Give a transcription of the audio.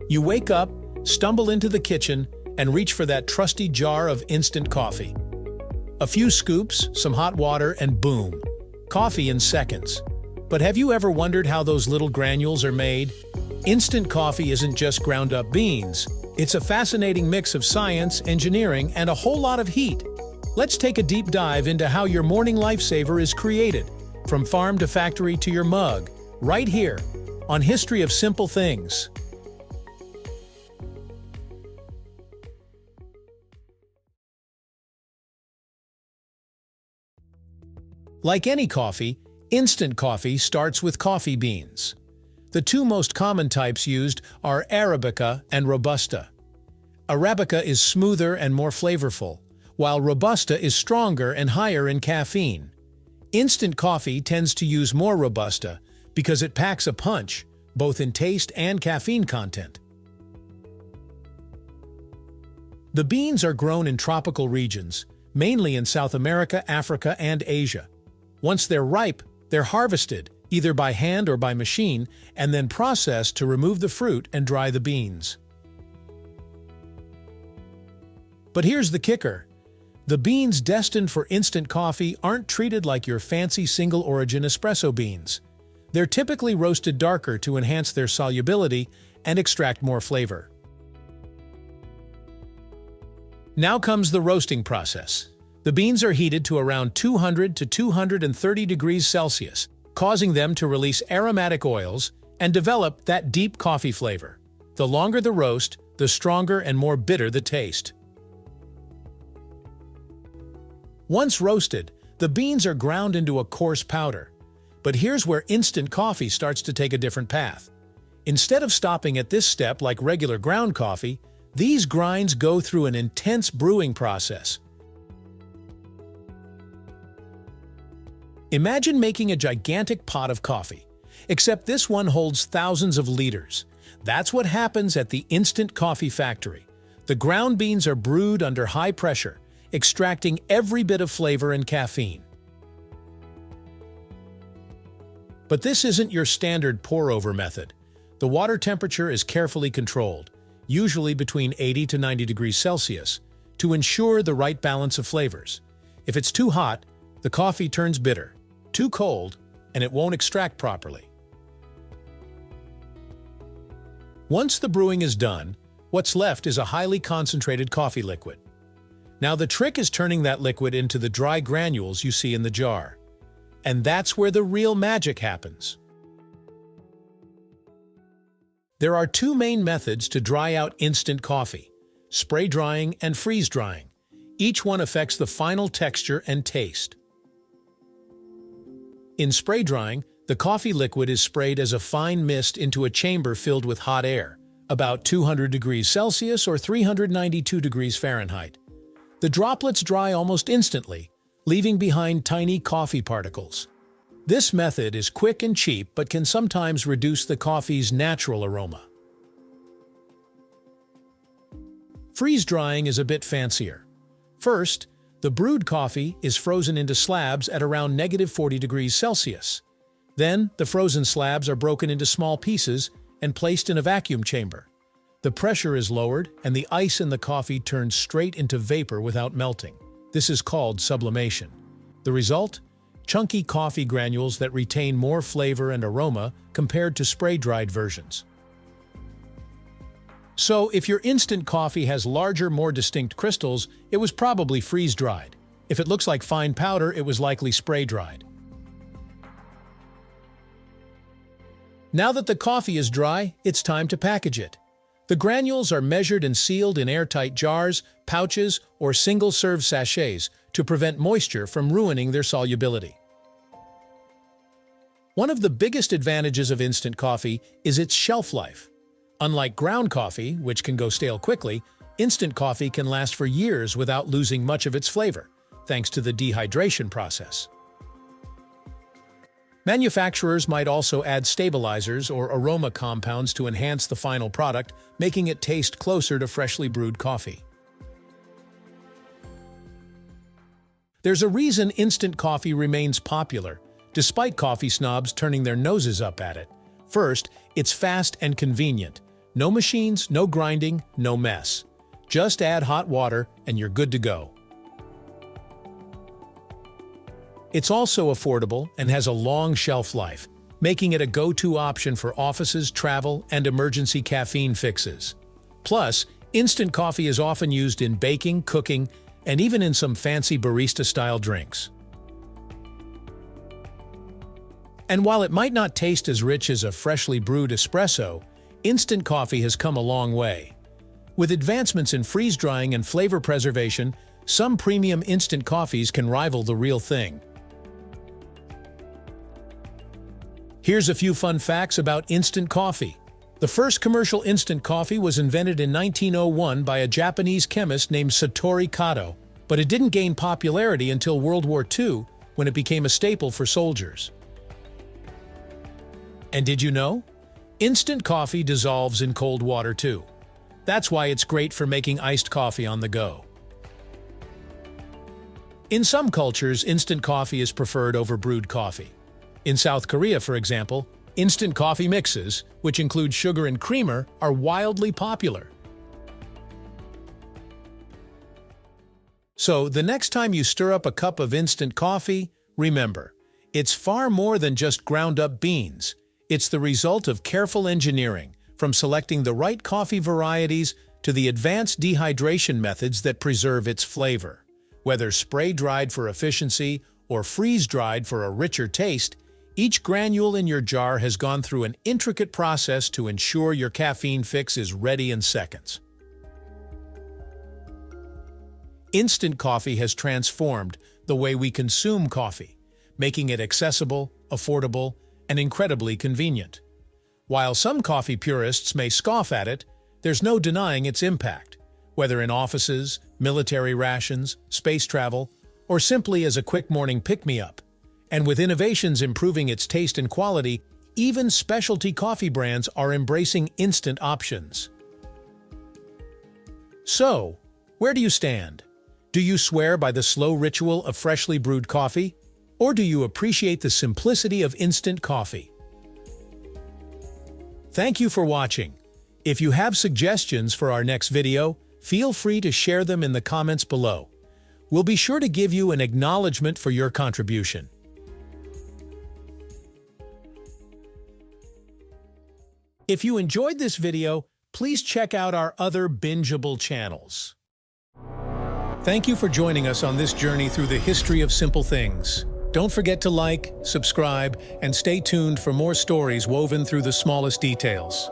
You wake up, stumble into the kitchen, and reach for that trusty jar of instant coffee. A few scoops, some hot water, and boom, coffee in seconds. But have you ever wondered how those little granules are made? Instant coffee isn't just ground up beans. It's a fascinating mix of science, engineering, and a whole lot of heat. Let's take a deep dive into how your morning lifesaver is created, from farm to factory to your mug, right here on History of Simple Things. Like any coffee, instant coffee starts with coffee beans. The two most common types used are Arabica and Robusta. Arabica is smoother and more flavorful, while Robusta is stronger and higher in caffeine. Instant coffee tends to use more Robusta because it packs a punch, both in taste and caffeine content. The beans are grown in tropical regions, mainly in South America, Africa, and Asia. Once they're ripe, they're harvested, either by hand or by machine, and then processed to remove the fruit and dry the beans. But here's the kicker. The beans destined for instant coffee aren't treated like your fancy single-origin espresso beans. They're typically roasted darker to enhance their solubility and extract more flavor. Now comes the roasting process. The beans are heated to around 200 to 230 degrees Celsius, causing them to release aromatic oils and develop that deep coffee flavor. The longer the roast, the stronger and more bitter the taste. Once roasted, the beans are ground into a coarse powder. But here's where instant coffee starts to take a different path. Instead of stopping at this step like regular ground coffee, these grinds go through an intense brewing process. Imagine making a gigantic pot of coffee, except this one holds thousands of liters. That's what happens at the instant coffee factory. The ground beans are brewed under high pressure, extracting every bit of flavor and caffeine. But this isn't your standard pour-over method. The water temperature is carefully controlled, usually between 80 to 90 degrees Celsius, to ensure the right balance of flavors. If it's too hot, the coffee turns bitter. Too cold, and it won't extract properly. Once the brewing is done, what's left is a highly concentrated coffee liquid. Now the trick is turning that liquid into the dry granules you see in the jar. And that's where the real magic happens. There are two main methods to dry out instant coffee: spray drying and freeze drying. Each one affects the final texture and taste. In spray drying, the coffee liquid is sprayed as a fine mist into a chamber filled with hot air, about 200 degrees Celsius or 392 degrees Fahrenheit. The droplets dry almost instantly, leaving behind tiny coffee particles. This method is quick and cheap but can sometimes reduce the coffee's natural aroma. Freeze drying is a bit fancier. First, the brewed coffee is frozen into slabs at around -40 degrees Celsius. Then, the frozen slabs are broken into small pieces and placed in a vacuum chamber. The pressure is lowered, and the ice in the coffee turns straight into vapor without melting. This is called sublimation. The result? Chunky coffee granules that retain more flavor and aroma compared to spray-dried versions. So, if your instant coffee has larger, more distinct crystals, it was probably freeze-dried. If it looks like fine powder, it was likely spray-dried. Now that the coffee is dry, it's time to package it. The granules are measured and sealed in airtight jars, pouches, or single-serve sachets to prevent moisture from ruining their solubility. One of the biggest advantages of instant coffee is its shelf life. Unlike ground coffee, which can go stale quickly, instant coffee can last for years without losing much of its flavor, thanks to the dehydration process. Manufacturers might also add stabilizers or aroma compounds to enhance the final product, making it taste closer to freshly brewed coffee. There's a reason instant coffee remains popular, despite coffee snobs turning their noses up at it. First, it's fast and convenient. No machines, no grinding, no mess. Just add hot water and you're good to go. It's also affordable and has a long shelf life, making it a go-to option for offices, travel, and emergency caffeine fixes. Plus, instant coffee is often used in baking, cooking, and even in some fancy barista-style drinks. And while it might not taste as rich as a freshly brewed espresso, instant coffee has come a long way. With advancements in freeze-drying and flavor preservation, some premium instant coffees can rival the real thing. Here's a few fun facts about instant coffee. The first commercial instant coffee was invented in 1901 by a Japanese chemist named Satoru Kato, but it didn't gain popularity until World War II, when it became a staple for soldiers. And did you know? Instant coffee dissolves in cold water too. That's why it's great for making iced coffee on the go. In some cultures, instant coffee is preferred over brewed coffee. In South Korea, for example, instant coffee mixes, which include sugar and creamer, are wildly popular. So, the next time you stir up a cup of instant coffee, remember, it's far more than just ground-up beans. It's the result of careful engineering, from selecting the right coffee varieties to the advanced dehydration methods that preserve its flavor. Whether spray-dried for efficiency or freeze-dried for a richer taste, each granule in your jar has gone through an intricate process to ensure your caffeine fix is ready in seconds. Instant coffee has transformed the way we consume coffee, making it accessible, affordable, and incredibly convenient. While some coffee purists may scoff at it, there's no denying its impact, whether in offices, military rations, space travel, or simply as a quick morning pick-me-up. And with innovations improving its taste and quality, even specialty coffee brands are embracing instant options. So, where do you stand? Do you swear by the slow ritual of freshly brewed coffee? Or do you appreciate the simplicity of instant coffee? Thank you for watching. If you have suggestions for our next video, feel free to share them in the comments below. We'll be sure to give you an acknowledgement for your contribution. If you enjoyed this video, please check out our other bingeable channels. Thank you for joining us on this journey through the history of simple things. Don't forget to like, subscribe, and stay tuned for more stories woven through the smallest details.